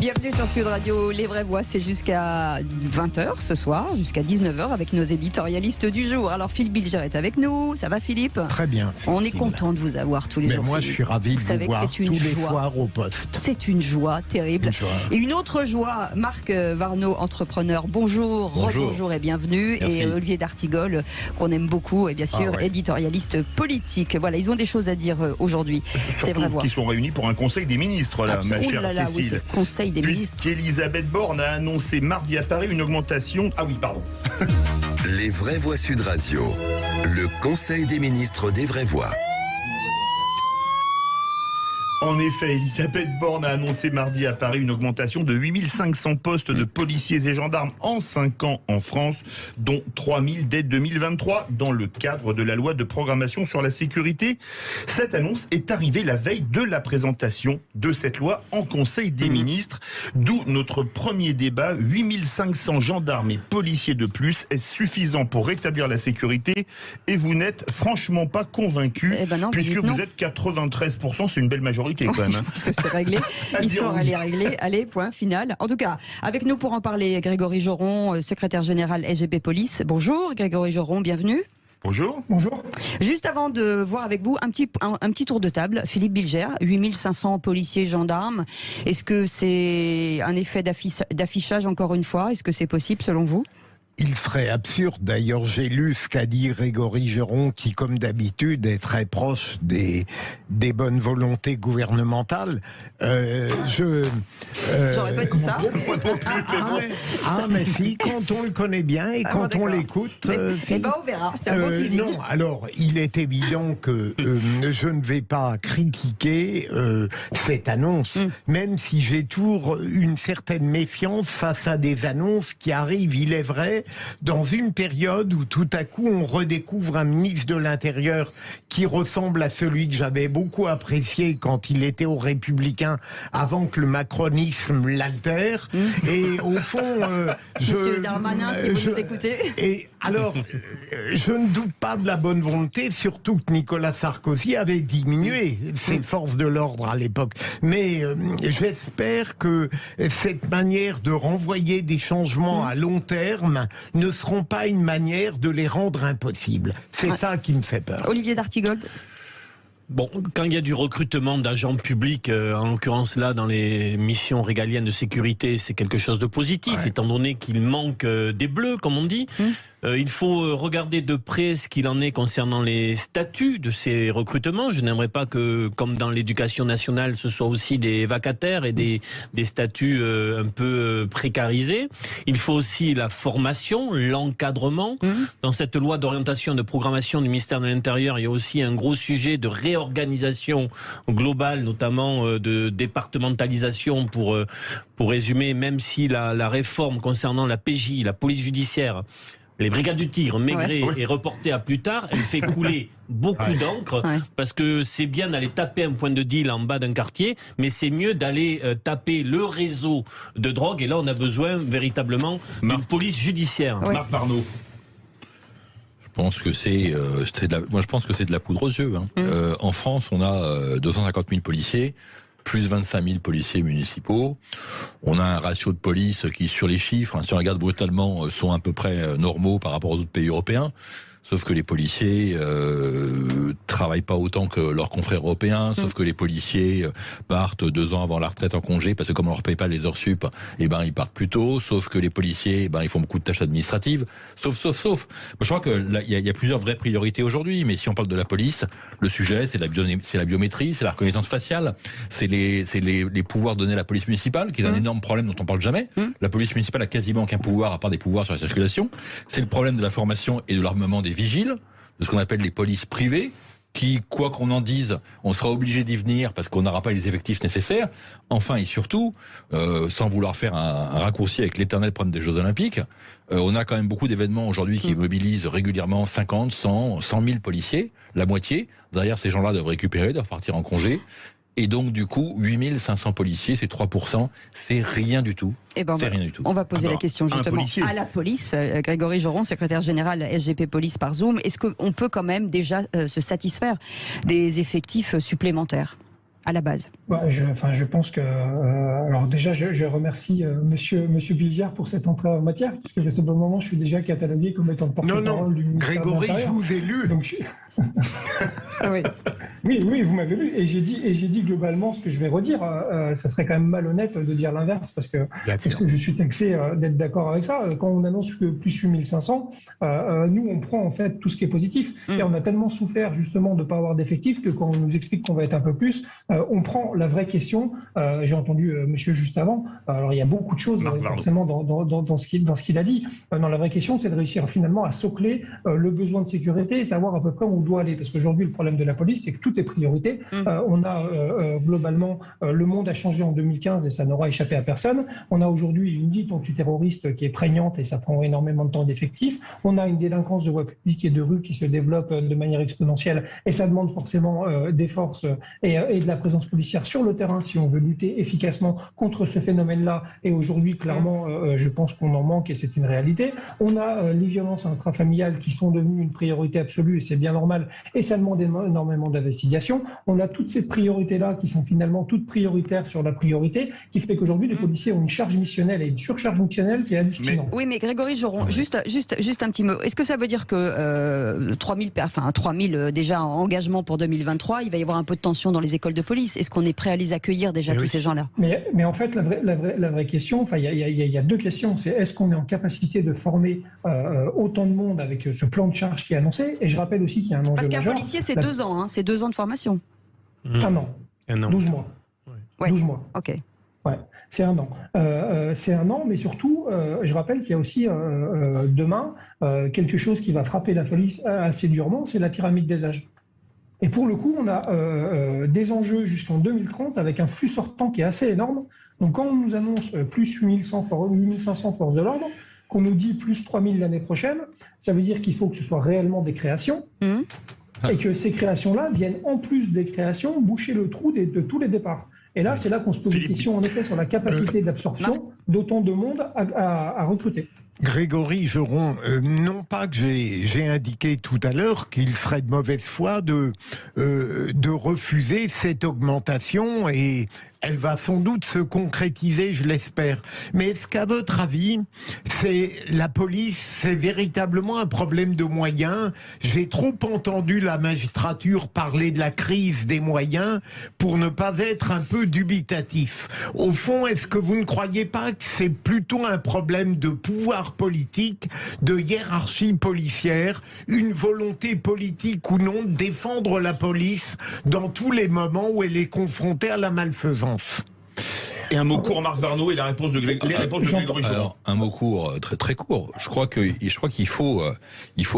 Bienvenue sur Sud Radio. Les vraies voix, c'est jusqu'à 20h ce soir, jusqu'à 19h avec nos éditorialistes du jour. Alors Philippe Bilger est avec nous. Ça va Philippe? Très bien. On est content de vous avoir tous les jours. Moi, Philippe, je suis ravi de vous voir tous les soirs au poste. C'est une joie terrible. Et une autre joie, Marc Varnaud, entrepreneur. Bonjour, rebonjour et bienvenue. Merci. Et Olivier d'Artigol, qu'on aime beaucoup, et bien sûr, éditorialiste politique. Voilà, ils ont des choses à dire aujourd'hui. C'est vrai. Qui sont réunis pour un conseil des ministres, là, ma chère Cécile. Oui, c'est le conseil des ministres. Puisqu'Elisabeth Borne a annoncé mardi à Paris une augmentation. Ah oui, pardon. Les vraies voix Sud Radio. Le conseil des ministres des vraies voix. En effet, Elisabeth Borne a annoncé mardi à Paris une augmentation de 8500 postes de policiers et gendarmes en 5 ans en France, dont 3000 dès 2023, dans le cadre de la loi de programmation sur la sécurité. Cette annonce est arrivée la veille de la présentation de cette loi en Conseil des ministres, d'où notre premier débat. 8500 gendarmes et policiers de plus, est-ce suffisant pour rétablir la sécurité? Et vous n'êtes franchement pas convaincu, puisque vous êtes 93%, c'est une belle majorité. Quand même, Je pense que c'est réglé. L'histoire, elle est réglée. Allez, point final. En tout cas, avec nous pour en parler, Grégory Joron, secrétaire général SGP Police. Bonjour Grégory Joron, bienvenue. Bonjour. Bonjour. Juste avant de voir avec vous un petit tour de table, Philippe Bilger, 8500 policiers, gendarmes. Est-ce que c'est un effet d'affichage encore une fois? Est-ce que c'est possible selon vous? Il serait absurde, d'ailleurs j'ai lu ce qu'a dit Grégory Joron, qui comme d'habitude est très proche des bonnes volontés gouvernementales. J'aurais pas dit ça. Mais si, quand on le connaît bien et quand on l'écoute... on verra, c'est un bon teasing. Non, alors il est évident que je ne vais pas critiquer cette annonce, même si j'ai toujours une certaine méfiance face à des annonces qui arrivent, il est vrai, dans une période où tout à coup on redécouvre un ministre de l'Intérieur qui ressemble à celui que j'avais beaucoup apprécié quand il était aux Républicains avant que le macronisme l'altère. Et au fond, Monsieur Darmanin, si vous nous écoutez. Et alors, je ne doute pas de la bonne volonté, surtout que Nicolas Sarkozy avait diminué ses forces de l'ordre à l'époque. Mais j'espère que cette manière de renvoyer des changements à long terme ne seront pas une manière de les rendre impossibles. C'est ça qui me fait peur. Olivier d'Artigol. Bon, quand il y a du recrutement d'agents publics, en l'occurrence là dans les missions régaliennes de sécurité, c'est quelque chose de positif, étant donné qu'il manque des bleus, comme on dit. Il faut regarder de près ce qu'il en est concernant les statuts de ces recrutements. Je n'aimerais pas que, comme dans l'éducation nationale, ce soit aussi des vacataires et des statuts un peu précarisés. Il faut aussi la formation, l'encadrement. Dans cette loi d'orientation et de programmation du ministère de l'Intérieur, il y a aussi un gros sujet de réorganisation globale, notamment de départementalisation pour résumer, même si la réforme concernant la PJ, la police judiciaire, les brigades du Tigre, Maigret, est reportée à plus tard. Elle fait couler beaucoup d'encre, parce que c'est bien d'aller taper un point de deal en bas d'un quartier, mais c'est mieux d'aller taper le réseau de drogue. Et là, on a besoin véritablement d'une police judiciaire. Marc Varnaud. Je pense que c'est de la poudre aux yeux. En France, on a 250 000 policiers. Plus 25 000 policiers municipaux. On a un ratio de police qui, sur les chiffres, si on regarde brutalement, sont à peu près normaux par rapport aux autres pays européens. Sauf que les policiers travaillent pas autant que leurs confrères européens, sauf que les policiers partent 2 ans avant la retraite en congé, parce que comme on leur paye pas les heures sup, ils partent plus tôt, sauf que les policiers, ils font beaucoup de tâches administratives, sauf. Moi, je crois que il y a plusieurs vraies priorités aujourd'hui, mais si on parle de la police, le sujet, c'est la biométrie, c'est la reconnaissance faciale, c'est les pouvoirs donnés à la police municipale, qui est un énorme problème dont on parle jamais. La police municipale a quasiment aucun pouvoir, à part des pouvoirs sur la circulation. C'est le problème de la formation et de l'armement des vigiles, de ce qu'on appelle les polices privées, qui, quoi qu'on en dise, on sera obligé d'y venir parce qu'on n'aura pas les effectifs nécessaires. Enfin et surtout, sans vouloir faire un raccourci avec l'éternel problème des Jeux Olympiques, on a quand même beaucoup d'événements aujourd'hui qui mobilisent régulièrement 50, 100 000 policiers, la moitié. Derrière, ces gens-là doivent récupérer, doivent partir en congé. Et donc, du coup, 8500 policiers, c'est 3%, c'est rien du tout. C'est rien du tout. On va poser la question justement à la police. Grégory Joron, secrétaire général SGP Police par Zoom. Est-ce qu'on peut quand même déjà se satisfaire des effectifs supplémentaires ? à la base? Je pense que... alors déjà, je remercie monsieur Bilger pour cette entrée en matière, puisque à ce bon moment, je suis déjà catalogué comme étant le porte-parole du ministère de Grégory, l'Intérieur. je vous ai lu. Donc, Oui. oui, vous m'avez lu. Et j'ai dit globalement ce que je vais redire. Ça serait quand même malhonnête de dire l'inverse, parce que je suis taxé d'être d'accord avec ça. Quand on annonce que plus 8500, nous, on prend en fait tout ce qui est positif. Et on a tellement souffert justement de ne pas avoir d'effectifs que quand on nous explique qu'on va être un peu plus, on prend la vraie question. J'ai entendu monsieur juste avant. Alors il y a beaucoup de choses forcément dans ce qu'il a dit. Non, la vraie question, c'est de réussir finalement à socler le besoin de sécurité et savoir à peu près où on doit aller. Parce qu'aujourd'hui, le problème de la police, c'est que tout est priorité. On a globalement, le monde a changé en 2015 et ça n'aura échappé à personne. On a aujourd'hui une lutte antiterroriste qui est prégnante et ça prend énormément de temps d'effectifs. On a une délinquance de voie publique et de rue qui se développe de manière exponentielle et ça demande forcément des forces et de la présence policière sur le terrain si on veut lutter efficacement contre ce phénomène-là. Et aujourd'hui, clairement, je pense qu'on en manque et c'est une réalité. On a les violences intrafamiliales qui sont devenues une priorité absolue et c'est bien normal et ça demande énormément d'investigation. On a toutes ces priorités-là qui sont finalement toutes prioritaires sur la priorité, qui fait qu'aujourd'hui, les policiers ont une charge missionnelle et une surcharge missionnelle qui est hallucinante. Oui, mais Grégory Joron, juste un petit mot. Est-ce que ça veut dire que 3000 déjà engagements pour 2023, il va y avoir un peu de tension dans les écoles de police? Est-ce qu'on est prêt à les accueillir déjà, tous ces gens-là? Mais en fait, la vraie question, il y a deux questions. C'est est-ce qu'on est en capacité de former autant de monde avec ce plan de charge qui est annoncé? Et je rappelle aussi qu'il y a un enjeu majeur. Parce qu'un policier, c'est 2 ans, hein, c'est 2 ans de formation. Un an. 12 mois. Ouais. 12 mois. Ok. Ouais, c'est un an. C'est un an, mais surtout, je rappelle qu'il y a aussi demain quelque chose qui va frapper la police assez durement, c'est la pyramide des âges. Et pour le coup, on a des enjeux jusqu'en 2030 avec un flux sortant qui est assez énorme. Donc quand on nous annonce plus 8500 forces de l'ordre, qu'on nous dit plus 3000 l'année prochaine, ça veut dire qu'il faut que ce soit réellement des créations. Et que ces créations-là viennent, en plus des créations, boucher le trou de tous les départs. Et là, c'est là qu'on se pose des questions, en effet, sur la capacité d'absorption d'autant de monde à recruter. Grégory Joron, non pas que j'ai indiqué tout à l'heure qu'il serait de mauvaise foi de refuser cette augmentation et elle va sans doute se concrétiser, je l'espère. Mais est-ce qu'à votre avis, la police, c'est véritablement un problème de moyens? J'ai trop entendu la magistrature parler de la crise des moyens pour ne pas être un peu dubitatif. Au fond, est-ce que vous ne croyez pas que c'est plutôt un problème de pouvoir politique, de hiérarchie policière, une volonté politique ou non de défendre la police dans tous les moments où elle est confrontée à la malfaisance? Et un mot court, Marc Varnaud, et les réponses de Grégory Joron. Alors, un mot court, très très court. Je crois qu'il faut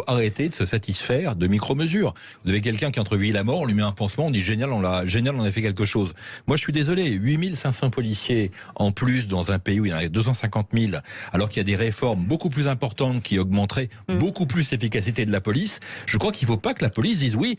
arrêter de se satisfaire de micro-mesures. Vous avez quelqu'un qui entreville la mort, on lui met un pansement, on dit génial, on a fait quelque chose. Moi, je suis désolé, 8500 policiers en plus dans un pays où il y en a 250 000, alors qu'il y a des réformes beaucoup plus importantes qui augmenteraient beaucoup plus l'efficacité de la police. Je crois qu'il ne faut pas que la police dise oui,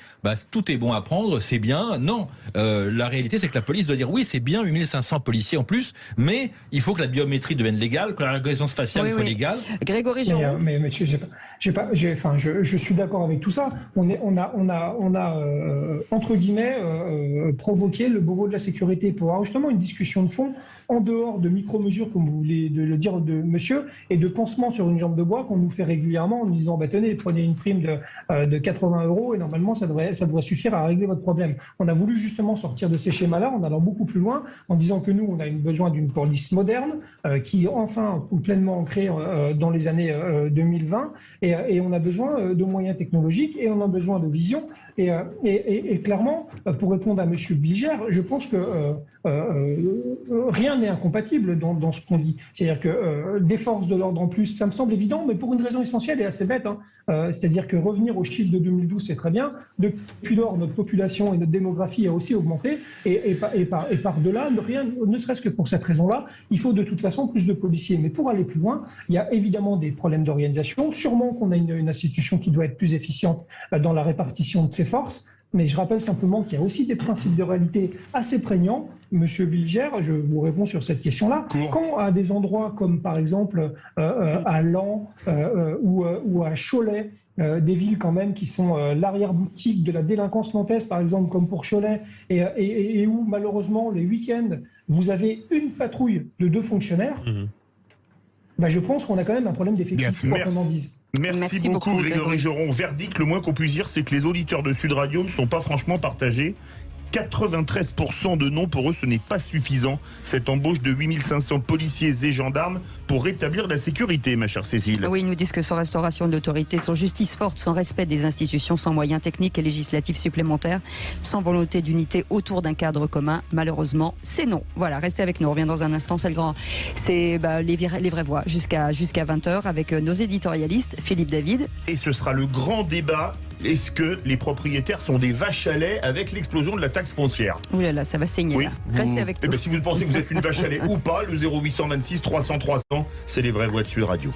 tout est bon à prendre, c'est bien. Non, la réalité, c'est que la police doit dire oui, c'est bien 8500 policiers en plus, mais il faut que la biométrie devienne légale, que la reconnaissance faciale soit légale. Grégory Joron. Mais monsieur, je suis d'accord avec tout ça. On a entre guillemets provoqué le Beauvau de la sécurité pour avoir justement une discussion de fond en dehors de micro-mesures, comme vous voulez le dire de monsieur, et de pansements sur une jambe de bois qu'on nous fait régulièrement en nous disant tenez, prenez une prime de 80 € et normalement ça devrait suffire à régler votre problème. On a voulu justement sortir de ces schémas-là en allant beaucoup plus loin, en disant que nous, on a besoin d'une police moderne qui est enfin pleinement ancrée dans les années 2020 et on a besoin de moyens technologiques et on a besoin de vision et clairement, pour répondre à monsieur Bilger, je pense que rien n'est incompatible dans ce qu'on dit. C'est-à-dire que des forces de l'ordre en plus, ça me semble évident, mais pour une raison essentielle et assez bête. C'est-à-dire que revenir aux chiffres de 2012, c'est très bien. Depuis lors, notre population et notre démographie a aussi augmenté. Et par-delà, ne serait-ce que pour cette raison-là, il faut de toute façon plus de policiers. Mais pour aller plus loin, il y a évidemment des problèmes d'organisation. Sûrement qu'on a une institution qui doit être plus efficiente dans la répartition de ses forces. Mais je rappelle simplement qu'il y a aussi des principes de réalité assez prégnants Monsieur Bilger, je vous réponds sur cette question-là. Quand à des endroits comme par exemple à Laon ou à Cholet, des villes quand même qui sont l'arrière-boutique de la délinquance nantaise, par exemple comme pour Cholet, et où malheureusement les week-ends, vous avez une patrouille de 2 fonctionnaires, je pense qu'on a quand même un problème d'effectif, quoi qu'on en dise. Merci beaucoup Grégory Joron. Verdict, le moins qu'on puisse dire, c'est que les auditeurs de Sud Radio ne sont pas franchement partagés. 93% de non, pour eux, ce n'est pas suffisant. Cette embauche de 8500 policiers et gendarmes pour rétablir la sécurité, ma chère Cécile. Oui, ils nous disent que sans restauration de l'autorité, sans justice forte, sans respect des institutions, sans moyens techniques et législatifs supplémentaires, sans volonté d'unité autour d'un cadre commun, malheureusement, c'est non. Voilà, restez avec nous. On revient dans un instant. C'est les vraies voix jusqu'à 20h avec nos éditorialistes, Philippe David. Et ce sera le grand débat. Est-ce que les propriétaires sont des vaches à lait avec l'explosion de la taxe foncière? Ouh là là, ça va saigner. Oui, là. Restez avec nous. Si vous pensez que vous êtes une vache à lait ou pas, le 0826 300 300, c'est les vraies voix de Sud Radio.